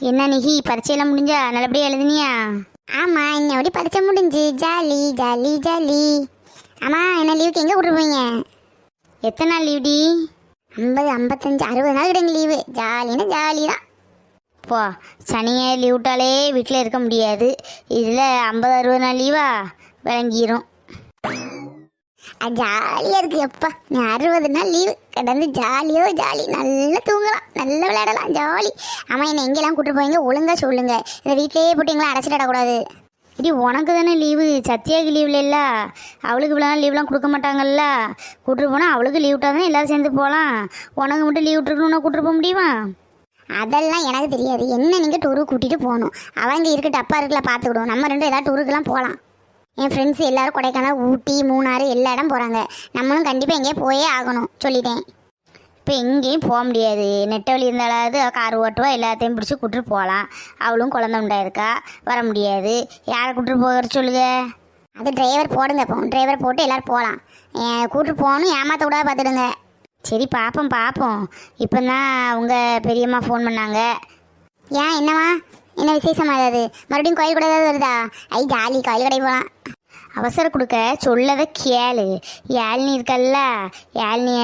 என்ன நிகி பரீட்சையெல்லாம் முடிஞ்சா நல்லபடியா எழுதுனியா? ஆமாம், இன்னொரு பரீட்சை முடிஞ்சு. Jolly jolly jolly. ஆமாம், என்ன லீவுக்கு எங்கே கூப்பிட்டு? எத்தனை நாள் லீவ்டி? 50 55 60 நாள் கிடைங்க லீவு. ஜாலின்னா ஜாலி தான். போ, சனியை லீவ் விட்டாலே வீட்டில் இருக்க முடியாது. இதில் 50 60 நாள் லீவா விளங்கிரும். ஜாலியாக இருக்குது எப்பா. நீ 60 நாள் லீவு கிடந்து ஜாலியோ ஜாலி. நல்லா தூங்கலாம், நல்லா விளையாடலாம், ஜாலி. ஆமாம், என்னை எங்கெல்லாம் கூப்பிட்டு போவீங்க ஒழுங்காக சொல்லுங்க. இந்த வீட்டிலேயே போட்டு எங்களாம் அடைச்சிடக்கூடாது. இது உனக்கு தானே லீவு, சத்யாவுக்கு லீவ் இல்லைல்ல. அவளுக்கு இவ்வளோ நாள் லீவ்லாம் கொடுக்க மாட்டாங்கல்ல. கூப்பிட்டு போனால் அவளுக்கு லீவ் விட்டால் தானே எல்லோரும் சேர்ந்து போகலாம். உனக்கு மட்டும் லீவ் விட்டுருக்கணும்னா கூப்பிட்டு போக முடியுமா? அதெல்லாம் எனக்கு தெரியாது. என்ன நீங்கள் டூருக்கு கூட்டிகிட்டு போகணும். அவங்க இருக்கட்டு, அப்பா இருக்குல்ல, பார்த்துக்கிடுவோம். நம்ம ரெண்டும் ஏதாவது டூருக்கெல்லாம் போகலாம். என் ஃப்ரெண்ட்ஸ் எல்லோரும் கொடைக்கானல், ஊட்டி, மூணாறு எல்லா இடம் போகிறாங்க. நம்மளும் கண்டிப்பாக எங்கேயே போயே ஆகணும் சொல்லிட்டேன். இப்போ எங்கேயும் போக முடியாது. நெட்டவழி இருந்தாலாவது கார் ஓட்டுவா, எல்லாத்தையும் பிடிச்சி கூப்பிட்டு போகலாம். அவளும் குழந்தை உண்டாயிருக்கா, வர முடியாது. யாரை கூப்பிட்டு போகிற சொல்லுங்க. அது டிரைவர் போடுங்க. இப்போ டிரைவர் போட்டு எல்லோரும் போகலாம். கூப்பிட்டு போகணும், ஏமாற்ற கூடாது பார்த்துடுங்க. சரி, பார்ப்போம். இப்போ தான் அவங்க பெரியம்மா ஃபோன் பண்ணாங்க. ஏன், என்னவா? என்ன விசேஷமா? ஏதாவது மறுபடியும் கோயில் கூட ஏதாவது வருதா? ஜாலி, கோயில் கடை போகலாம். அவசரம் கொடுக்க சொல்லதை கேளு. யாழ்னி இருக்கல்ல, யாழ்னிய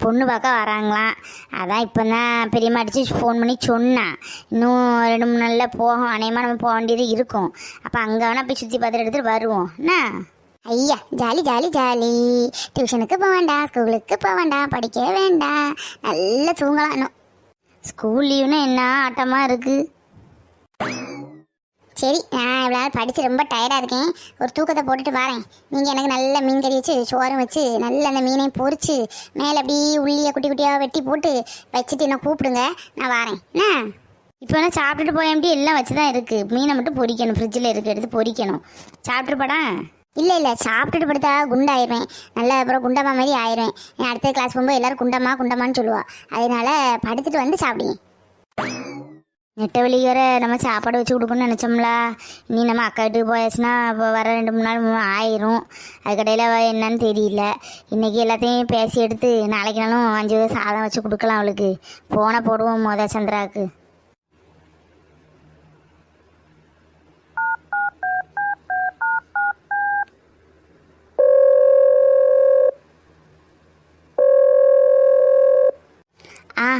பொண்ணு பார்க்க வராங்களாம். அதான் இப்போ தான் பெரியம்மா அடித்து ஃபோன் பண்ணி சொன்னான். இன்னும் 2 3 நாளில் போகும். அநேகமாக நம்ம போக வேண்டியது இருக்கும். அப்போ அங்கே வேணால் போய் சுற்றி பார்த்துட்டு எடுத்துகிட்டு வருவோம். என்ன? ஐயா, ஜாலி ஜாலி ஜாலி. டியூஷனுக்கு போக வேண்டாம், ஸ்கூலுக்கு போக வேண்டாம், படிக்க வேண்டாம், நல்லா தூங்கலாம். இன்னும் ஸ்கூல் லீவுனா என்ன ஆட்டமாக இருக்குது. சரி, நான் இவ்வளோ நாள் படித்து ரொம்ப டயர்டாக இருக்கேன். ஒரு தூக்கத்தை போட்டுட்டு வரேன். நீங்கள் எனக்கு நல்ல மீன் கறி வச்சு, சோறும் வச்சு, நல்ல அந்த மீனையும் பொரிச்சு, மேலே அப்படி உள்ளியை குட்டி குட்டியாக வெட்டி போட்டு வச்சுட்டு என்ன கூப்பிடுங்க. நான் வரேன். என்ன இப்போ வேணால் சாப்பிட்டுட்டு போய் எல்லாம் வச்சு தான் இருக்குது. மீனை மட்டும் பொரிக்கணும், ஃப்ரிட்ஜில் இருக்குது, எடுத்து பொரிக்கணும். சாப்பிட்டுட்டு படா. இல்லை, சாப்பிட்டுட்டு படுத்தா குண்டாயிடுவேன். நல்லா அப்புறம் குண்டம்மா மாதிரி ஆயிடுவேன். என் அடுத்த கிளாஸ் போகும்போது எல்லோரும் குண்டம்மான்னு சொல்லுவா. அதனால படுத்துட்டு வந்து சாப்பிடுங்க. நெட்டவழி வர நம்ம சாப்பாடு வச்சு கொடுக்கணும்னு நினச்சோம்ல. இனி நம்ம அக்கா வீட்டுக்கு போயாச்சுன்னா இப்போ வர 2 3 நாள் ஆயிரும். அதுக்கடையில் என்னன்னு தெரியல. இன்றைக்கி எல்லாத்தையும் பேசி எடுத்து நாளைக்கு நாளும் 5 சாதம் வச்சு கொடுக்கலாம் அவளுக்கு. போன போடுவோம் சந்திராவுக்கு.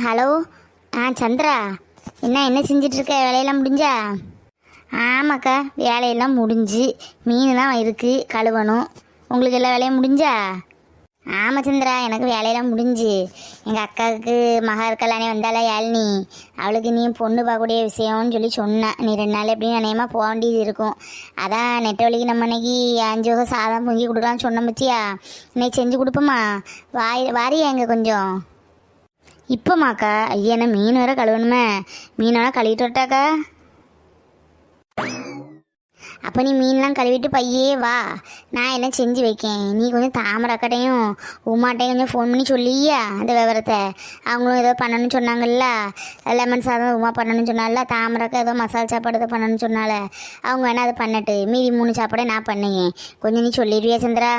ஹலோ. சந்திரா, என்ன செஞ்சிட்ருக்க? வேலையெல்லாம் முடிஞ்சா? ஆமாக்கா, வேலையெல்லாம் முடிஞ்சு. மீன் தான் இருக்குது, கழுவணும். உங்களுக்கு எல்லா வேலையும் முடிஞ்சா? ஆமாம் சந்திரா, எனக்கு வேலையெல்லாம் முடிஞ்சு. எங்கள் அக்காவுக்கு மகா கல்யாணி வந்தால யாழ்னி, அவளுக்கு நீ பொண்ணு பார்க்கக்கூடிய விஷயம்னு சொல்லி சொன்னேன். நீ 2 நாள் எப்படியும் அநேகமாக போக வேண்டியது இருக்கும். அதான் நெட்டவழிக்கு நம்ம இன்னைக்கு 5 வகை சாதம் பொங்கி கொடுக்கலான்னு சொன்னோம் பற்றியா? இன்னைக்கு செஞ்சு கொடுப்போம்மா. வாரியா எங்க கொஞ்சம்? இப்போமாக்கா? ஐயா, என்ன மீன் வேற கழுவணுமே. மீனெல்லாம் கழுவிட்டு வரட்டாக்கா? அப்போ நீ மீன்லாம் கழுவிட்டு பையே வா, நான் என்ன செஞ்சு வைக்கேன். நீ கொஞ்சம் தாமரை அக்கட்டையும் உமாட்டையும் கொஞ்சம் ஃபோன் பண்ணி சொல்லியா அந்த விவரத்தை. அவங்களும் ஏதோ பண்ணணும்னு சொன்னாங்கல்ல. லெமன் சாதம் உமா பண்ணணும்னு சொன்னால, தாமரைக்கா ஏதோ மசாலா சாப்பாடு ஏதோ பண்ணணும்னு சொன்னால. அவங்க வேணா அதை பண்ணட்டு, மீதி 3 சாப்பாடை நான் பண்ணுங்க. கொஞ்சம் நீ சொல்லிடுவியா சந்திரா?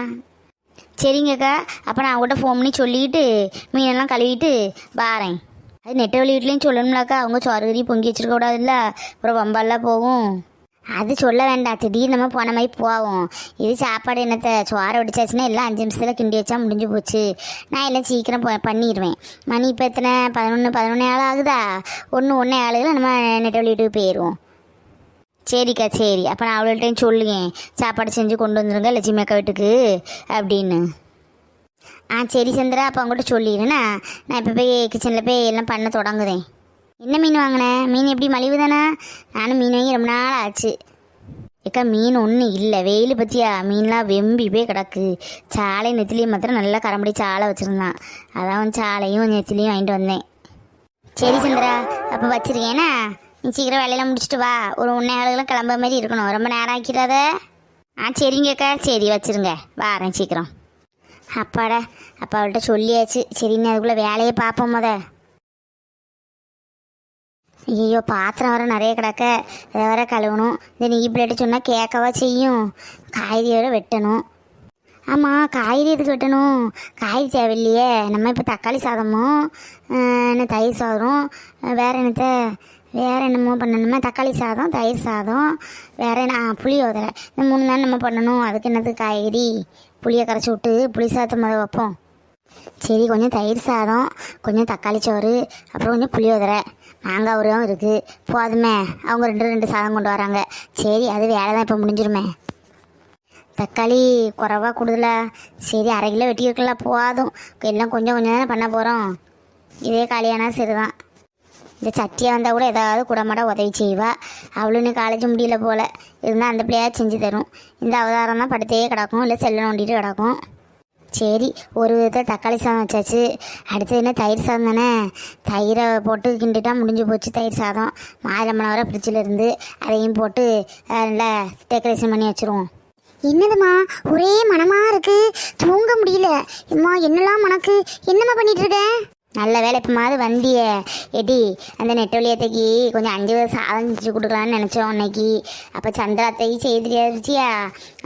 சரிங்கக்கா, அப்போ நான் அவங்கள்ட்ட ஃபோன் பண்ணி சொல்லிவிட்டு மீனெல்லாம் கழுவிட்டு வாரேன். அது நெட்டவழி வீட்லேயும் சொல்லணும்லாக்கா. அவங்க சோறுகறி பொங்கி வச்சிருக்க கூடாதுல்ல, அப்புறம் வம்பாலாம் போகும். அது சொல்ல வேண்டாம், திடீர்னு நம்ம போன மாதிரி போவோம். இது சாப்பாடு என்னத்தை சோறை வடிச்சாச்சுன்னா எல்லாம் 5 நிமிஷத்தில் கிண்டி வச்சா முடிஞ்சு போச்சு. நான் எல்லாம் சீக்கிரம் பண்ணிடுவேன். மணி இப்போ எத்தனை? 11 ஆகுதா? 1 ஆளுகளை நம்ம நெட்டவழி வீட்டுக்கு போயிடுவோம். சரிக்கா, சரி. அப்போ நான் அவள்கிட்டையும் சொல்லுவேன், சாப்பாடு செஞ்சு கொண்டு வந்துருங்க லட்சுமி அக்கா வீட்டுக்கு அப்படின்னு. சரி சந்திரா, அப்போ அவங்கள்ட்ட சொல்லிடுறேண்ணா. நான் இப்போ போய் கிச்சனில் போய் எல்லாம் பண்ண தொடங்குதேன். என்ன மீன் வாங்கினேன்? மீன் எப்படி மலிவு தானே? நானும் மீன் வாங்கி ரொம்ப நாள் ஆச்சு. ஏக்கா, மீன் ஒன்றும் இல்லை. வெயில் பற்றியா? மீன்லாம் வெம்பி போய் கிடக்கு. சாலை நெத்திலியும் மாத்திரம் நல்லா கரம்படி சாலை வச்சுருந்தான். அதான் சாலையும் நெத்திலியும் வாங்கிட்டு வந்தேன். சரி சந்திரா, அப்போ வச்சுருக்கேண்ணா. நீ சீக்கிரம் வேலையெல்லாம் முடிச்சுட்டு வா. ஒரு 1 ஆளுகளும் கிளம்புற மாதிரி இருக்கணும், ரொம்ப நேரம் ஆக்கிடாத. சரிங்கக்கா, சரி வச்சுருங்க, வாரேன் சீக்கிரம். அப்பாடா, அப்பா அவள்கிட்ட சொல்லியாச்சு. சரின்னு அதுக்குள்ளே வேலையை பார்ப்போம் ஐயோ, பாத்திரம் வர நிறைய கிடக்க, அதை வர கழுவணும். இந்த நீ பிளேட்டு சொன்னால் கேட்கவா செய்யும். காய்கறி வர வெட்டணும். ஆமாம், காய்கறி எதுக்கு வெட்டணும்? காய்கறி தேவையில்லையே. நம்ம இப்போ தக்காளி சாதமும் என்ன தயிர் சாதம், வேறு என்னத்த வேறு என்னமோ பண்ணணுமா? தக்காளி சாதம், தயிர் சாதம், வேறு என்ன புளியோதரை. இந்த 3 தான் நம்ம பண்ணணும். அதுக்கு என்னது காய்கறி? புளியை கரைச்சி விட்டு புளி சாதத்தை முதல் வைப்போம். சரி, கொஞ்சம் தயிர் சாதம், கொஞ்சம் தக்காளி சோறு, அப்புறம் கொஞ்சம் புளியோதரை, மாங்காய் ஊறுகாயும் இருக்குது. போதுமே, அவங்க 2 சாதம் கொண்டு வராங்க. சரி, அது வேலை தான் இப்போ முடிஞ்சிருமே. தக்காளி குறைவா கூடுதலா? சரி, 1/2 கிலோ வெட்டியிருக்கலாம், போதும். எல்லாம் கொஞ்சம் கொஞ்சம் தானே பண்ண போகிறோம். இதே காலியானா சரிதான். இந்த சட்டியாக வந்தால் கூட ஏதாவது குடமாட உதவி செய்வா. அவளுன்னு காலேஜ் முடியல போல் இருந்தால் அந்த பிள்ளையாக செஞ்சு தரும். இந்த அவதாரம் தான் படுத்தே கிடக்கும், இல்லை செல்லை நோண்டிட்டு கிடக்கும். சரி, ஒரு விதத்தை தக்காளி சாதம் வச்சாச்சு. அடுத்தது என்ன? தயிர் சாதம் தானே. தயிரை போட்டு கிண்டிட்டா முடிஞ்சு போச்சு தயிர் சாதம். மாதுளம்பழம் வர ஃப்ரிட்ஜில் இருந்து அதையும் போட்டு நல்லா டெக்கரேஷன் பண்ணி வச்சுருவோம். என்னதுமா ஒரே மனமா இருக்கு, தூங்க முடியல. அம்மா என்னெல்லாம் மனக்கு, என்னம்மா பண்ணிட்டு இருக்க? நல்ல வேலை இப்போ மாதிரி வந்தியே. எடி, அந்த நெட்டொலியத்தைக்கு கொஞ்சம் 5 சாதம் செஞ்சு கொடுக்கலான்னு நினச்சோம் அன்னைக்கு. அப்போ சந்திராத்தைக்கு செய்ய தெரியாதுச்சியா.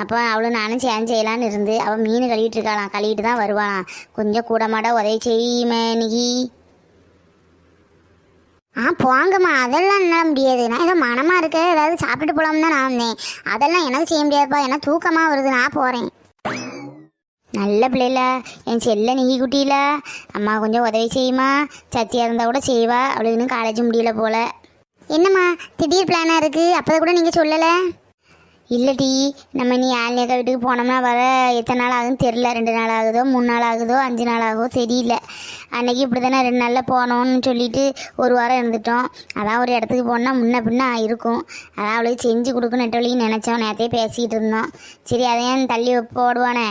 அப்போ அவளும் நானும் செய்யலான்னு இருந்து அவள் மீன் கழுவிட்டு இருக்காளாம், கழுவிட்டு தான் வருவாளாம். கொஞ்சம் கூடமாட உதவி செய்யுமே இன்னைக்கு. போங்கம்மா, அதெல்லாம் என்னால் முடியாது. நான் ஏதோ மனமா இருக்க, ஏதாவது சாப்பிட்டுட்டு போகலாம்னு தான் நான் வந்தேன். அதெல்லாம் எனக்கு செய்ய முடியாதுப்பா, எனக்கு தூக்கமாக வருது, நான் போகிறேன். நல்ல பிள்ளைல என் செல்ல நீ குட்டியில. அம்மா கொஞ்சம் உதவி செய்யுமா. சத்தியாக இருந்தால் கூட செய்வா. அவளுக்கு இன்னும் காலேஜ் முடியல போல். என்னம்மா திடீர் பிளானாக இருக்குது, அப்போ கூட நீங்கள் சொல்லலை? இல்லடி, நம்ம நீ ஆலினியக்கா வீட்டுக்கு போனோம்னா வர எத்தனை நாள் ஆகுதுன்னு தெரில. 2 நாள் ஆகுதோ, 3 நாள் ஆகுதோ, 5 நாள் ஆகுதோ தெரியல. அன்னைக்கு இப்படி தானே 2 நாளில் போனோம்னு சொல்லிட்டு 1 வாரம் இருந்துட்டோம். அதான் ஒரு இடத்துக்கு போனால் முன்ன பின்ன இருக்கும். அதான் அவளுக்கு செஞ்சு கொடுக்கணும் நெட்டவழின்னு நினச்சோம். நேரத்தையே பேசிக்கிட்டு இருந்தோம். சரி, அதையும் தள்ளி போடுவானே,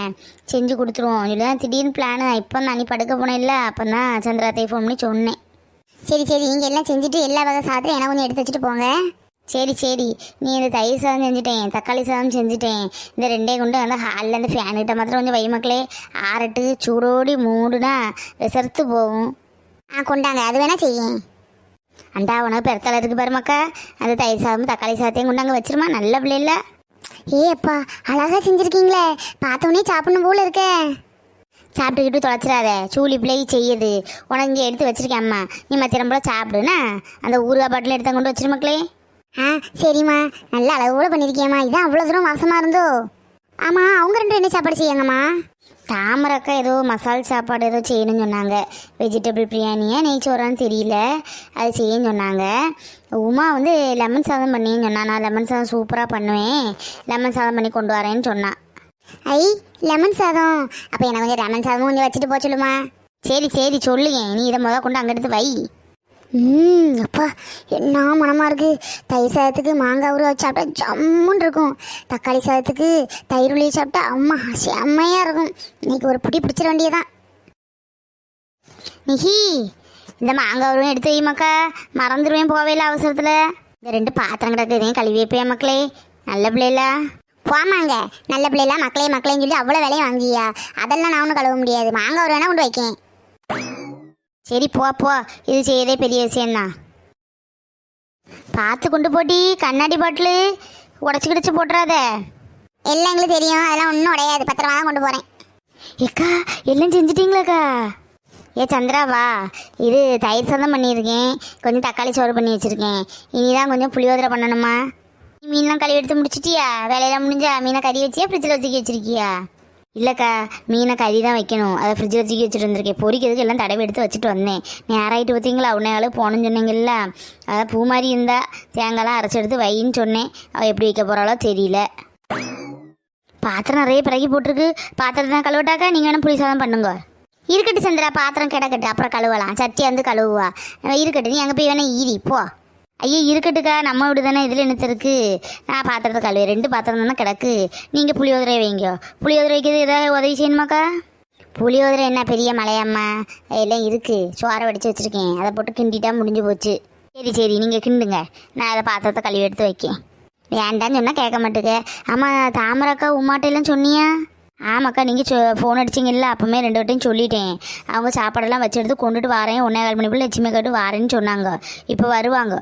செஞ்சு கொடுத்துருவோம். இதுதான் திடீர்னு பிளானு. இப்போ தான் நீ படுக்க போனேன் இல்லை, அப்போ தான் சந்திராத்தையை ஃபோன் பண்ணி சொன்னேன். சரி சரி, நீங்கள் எல்லாம் செஞ்சுட்டு எல்லா வகை சாதத்தையும் எனக்கு கொஞ்சம் எடுத்து வச்சுட்டு போங்க. சரி சரி, நீ இந்த தயிர் சாதம் செஞ்சுட்டேன், தக்காளி சாதம் செஞ்சுட்டேன். இந்த 2 கொண்டு அந்த ஹாலில் அந்த ஃபேனுக்கிட்ட மாத்திரம் கொஞ்சம் வை மக்களே. ஆறட்டு சூடோடி மூடுனா விசர்த்து போகும். கொண்டாங்க, அது வேணா செய்யும். அண்டா உனக்கு பெருத்தால இருக்கு பாருமாக்கா. அந்த தயிர் சாதமும் தக்காளி சாதத்தையும் கொண்டாங்க வச்சிருமா. நல்ல பிள்ளைல. அப்பா அழகா செஞ்சுருக்கீங்களே, பார்த்தோன்னே சாப்பிடணும் போல இருக்கே. சாப்பிட்டுக்கிட்டு தொலைச்சிடாத, சூழி பிள்ளை செய்யுது. உனக்கு இங்கே எடுத்து வச்சிருக்கேன் அம்மா, நீ மத்தியம் போல சாப்பிடுனா. அந்த ஊறுகாய் பாட்டில் எடுத்த கொண்டு வச்சிரு மக்களே. சரிம்மா, நல்ல அளவோட பண்ணியிருக்கேம்மா. இதான் அவ்வளோ தூரம் வாசமாக இருந்தோ? ஆமாம், அவங்க 2 என்ன சாப்பாடு செய்யுங்கம்மா? தாமரக்கா ஏதோ மசால் சாப்பாடு ஏதோ செய்யணும்னு சொன்னாங்க. வெஜிடபிள் பிரியாணியா நெய்ச்சோறான்னு தெரியல, அது செய்யன்னு சொன்னாங்க. உமா வந்து லெமன் சாதம் பண்ணின்னு சொன்னான். நான் லெமன் சாதம் சூப்பராக பண்ணுவேன், லெமன் சாதம் பண்ணி கொண்டு வரேன்னு சொன்னான். லெமன் சாதம், அப்போ எனக்கு கொஞ்சம் லெமன் சாதமும் கொஞ்சம் வச்சுட்டு போக சொல்லுமா? சரி சரி சொல்லுங்க, நீ இதை கொண்டு அங்கே எடுத்து வை. அப்பா என்ன மனமாக இருக்குது. தயிர் சாதத்துக்கு மாங்காய் ஊற வச்சு சாப்பிட்டா ஜம்முன்னு இருக்கும். தக்காளி சாதத்துக்கு தயிர் உளியை சாப்பிட்டா அம்மா செம்மையாக இருக்கும். இன்னைக்கு ஒரு பிடி பிடிச்சிட வேண்டியதான். நிஹி, இந்த மாங்காய் ஊறும் எடுத்து வைமாக்கா, மறந்துடுவேன் போவேல அவசரத்தில். இந்த 2 பாத்திரம் கிடக்குதையும் கழுவி வைப்பேன் மக்களே. நல்ல பிள்ளைல. போமாங்க, நல்ல பிள்ளைலாம் மக்களையும் சொல்லி அவ்வளோ விலையை வாங்கியா? அதெல்லாம் நான் ஒன்றும் கழுவ முடியாது. மாங்காய் ஊற வேணா கொண்டு வைக்கேன். சரி போ போ, இது செய்யதே பெரிய விஷயம்தான். பார்த்து கொண்டு போட்டி, கண்ணாடி பாட்டிலு உடச்சி கிடச்சி போட்டுறாத. எல்லாம் எங்களுக்கு தெரியும், அதெல்லாம் ஒன்றும் உடையாது. பத்திரமா தான் கொண்டு போகிறேன். ஏக்கா, எல்லாம் செஞ்சிட்டிங்களாக்கா? சந்திராவா, இது தயிர் சாதம் பண்ணியிருக்கேன், கொஞ்சம் தக்காளி சோறு பண்ணி வச்சுருக்கேன். இனிதான் கொஞ்சம் புளியோதரை பண்ணணுமா. மீன்லாம் கழுவி எடுத்து முடிச்சிட்டியா? வேலையெல்லாம் முடிஞ்சா? மீனை கறி வச்சியா ஃப்ரிட்ஜில் வச்சுக்கி வச்சிருக்கியா? இல்லைக்கா, மீனை கறி தான் வைக்கணும், அதை ஃப்ரிட்ஜில் வச்சுக்கி வச்சுட்டு வந்திருக்கேன். பொரிக்கிறதுக்கு எல்லாம் தடவை எடுத்து வச்சுட்டு வந்தேன். நேராகிட்டு பார்த்தீங்களா, உன்னையால போகணுன்னு சொன்னீங்கல்ல. அதான் பூ மாதிரி இருந்தா தேங்காய்லாம் அரைச்சி எடுத்து வைன்னு சொன்னேன். அவள் எப்படி வைக்க போகிறாளோ தெரியல. பாத்திரம் நிறைய பிறகி போட்டிருக்கு, பாத்திரத்தை தான் கழுவட்டாக்கா. நீங்கள் வேணால் புளி சாதம் பண்ணுங்க. இருக்கட்டு சந்திரா, பாத்திரம் கிடக்கட்டு, அப்புறம் கழுவலாம். சட்டியை வந்து கழுவுவா. இருக்கட்டு, நீ அங்கே போய் வேணா ஈரி போ. ஐயோ இருக்கட்டுக்கா, நம்ம வீடு தானே, இதில் என்னத்து இருக்குது. நான் பாத்திரத்தை கழுவி 2 பாத்திரம் தானே கிடக்கு. நீங்கள் புளியோதரை வைங்க. புளியோதரை வைக்கிறது ஏதாவது உதவி செய்யணுமாக்கா? புளியோதரை என்ன பெரிய மலையம்மா, எல்லாம் இருக்குது. சோறை வடித்து வச்சுருக்கேன், அதை போட்டு கிண்டிட்டா முடிஞ்சு போச்சு. சரி சரி, நீங்கள் கிண்டுங்க, நான் அதை பாத்திரத்தை கழுவி எடுத்து வைக்கேன். வேண்டான்னு சொன்னால் கேட்க மாட்டேங்க. ஆமாம், தாமரக்கா உமாட்டையெல்லாம் சொன்னியா? ஆமாக்கா, நீங்கள் ஃபோன் அடிச்சிங்கல்ல, அப்போமே 2 வட்டையும் சொல்லிட்டேன். அவங்க சாப்பாடெல்லாம் வச்சு எடுத்து கொண்டுட்டு வரேன், 1:15 மணிக்குள்ளே லட்சுமி கேட்டு வரேன்னு சொன்னாங்க. இப்போ வருவாங்க.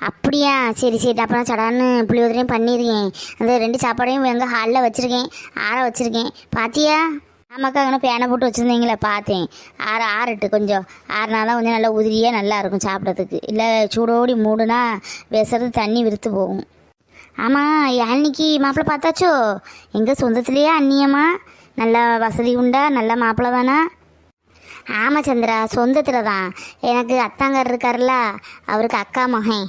அப்படியா? சரி சரி, அப்புறம் சடான்னு புளியோதரையும் பண்ணிடுறேன். அந்த 2 சாப்பாடையும் எங்கள் ஹாலில் வச்சுருக்கேன், ஆற வச்சுருக்கேன். பாத்தியா? ஆமாக்கா அங்கே பேனை போட்டு வச்சுருந்தீங்களே பார்த்தேன். ஆறட்டு கொஞ்சம் ஆறுனா தான் கொஞ்சம் நல்லா உதிரியாக நல்லா இருக்கும் சாப்பிட்றதுக்கு. இல்லை சூடோடி மூடுனா விசறது தண்ணி விருத்து போகும். ஆமாம் யாழ்னிக்கு மாப்பிள்ளை பார்த்தாச்சோ? எங்கள் சொந்தத்துலேயே அந்நியமா? நல்ல வசதி உண்டா? நல்ல மாப்பிள்ளை தானா? ஆமாம் சந்திரா, சொந்தத்தில் தான். எனக்கு அத்தாங்கார் இருக்கார்ல, அவருக்கு அக்கா மகன்.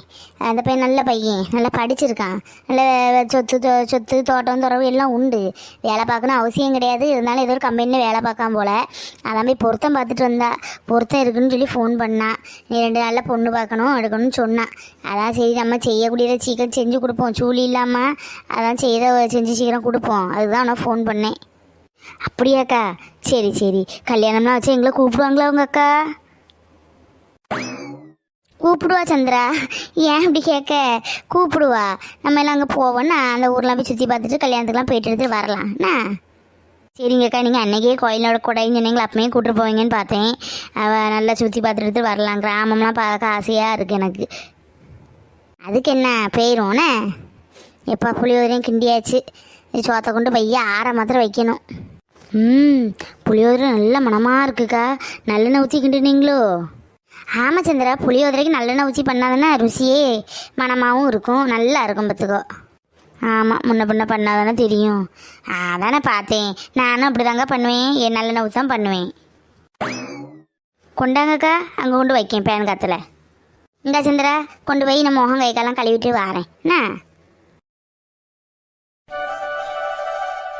அந்த பையன் நல்ல பையன், நல்லா படிச்சிருக்கான். நல்ல சொத்து தோட்டம் துறவு எல்லாம் உண்டு. வேலை பார்க்கணும் அவசியம் கிடையாது. இருந்தாலும் ஏதோ ஒரு கம்பெனியில் வேலை பார்க்காம போல். அதான் போய் பொருத்தம் பார்த்துட்டு வந்தா. பொருத்தம் இருக்குன்னு சொல்லி ஃபோன் பண்ணான். நீ 2 நாளில் பொண்ணு பார்க்கணும் எடுக்கணும்னு சொன்னான். அதான் சரி நம்ம செய்யக்கூடியதை சீக்கிரம் செஞ்சு கொடுப்போம். சூழி இல்லாமல் அதான் செஞ்சு சீக்கிரம் கொடுப்போம். அதுதான் நான் ஃபோன் பண்ணேன். அப்படியாக்கா? சரி சரி. கல்யாணம்லாம் வச்சு எங்களை கூப்பிடுவாங்களா உங்க அக்கா? கூப்பிடுவா சந்திரா. ஏன் இப்படி கேட்க? கூப்பிடுவா. நம்ம எல்லாம் அங்கே போவோம்னா அந்த ஊர்லாம் போய் சுற்றி பார்த்துட்டு கல்யாணத்துக்குலாம் போயிட்டு எடுத்துட்டு வரலாம்ண்ணா. சரிங்கக்கா, நீங்கள் அன்றைக்கே கோயிலோட கொடைன்னு சொன்னீங்களா, அப்பமே கூப்பிட்டு போவீங்கன்னு பார்த்தேன். அவள் நல்லா சுற்றி பார்த்துட்டு வரலாம். கிராமம்லாம் பார்க்க ஆசையாக இருக்குது எனக்கு. அதுக்கு என்ன போயிடும்ண்ணே. எப்போ புளியோதரையும் கிண்டியாச்சு. சோத்தை கொண்டு பைய மாத்திரம் வைக்கணும். புளியோதரை நல்ல மனமாக இருக்குக்கா. நல்லெண்ணெய் ஊற்றி கிண்டுனீங்களோ? ஆமாம் சந்திரா, புளியோதரைக்கு நல்லெண்ணெய் ஊற்றி பண்ணாதானே ருசியே மனமாகவும் இருக்கும், நல்லா இருக்கும் பார்த்துக்கோ. ஆமாம், முன்ன பின்ன பண்ணாதானே தெரியும். அதானே பார்த்தேன். நானும் அப்படி தாங்க பண்ணுவேன். நல்லெண்ணெய் ஊற்றி தான் பண்ணுவேன். கொண்டாங்கக்கா, அங்கே கொண்டு வைக்கேன் பேன் காற்றுல. இந்தா சந்திரா, கொண்டு போய் நம்ம முகம் கை காலம் கழுவிட்டு வரேன் என்ன?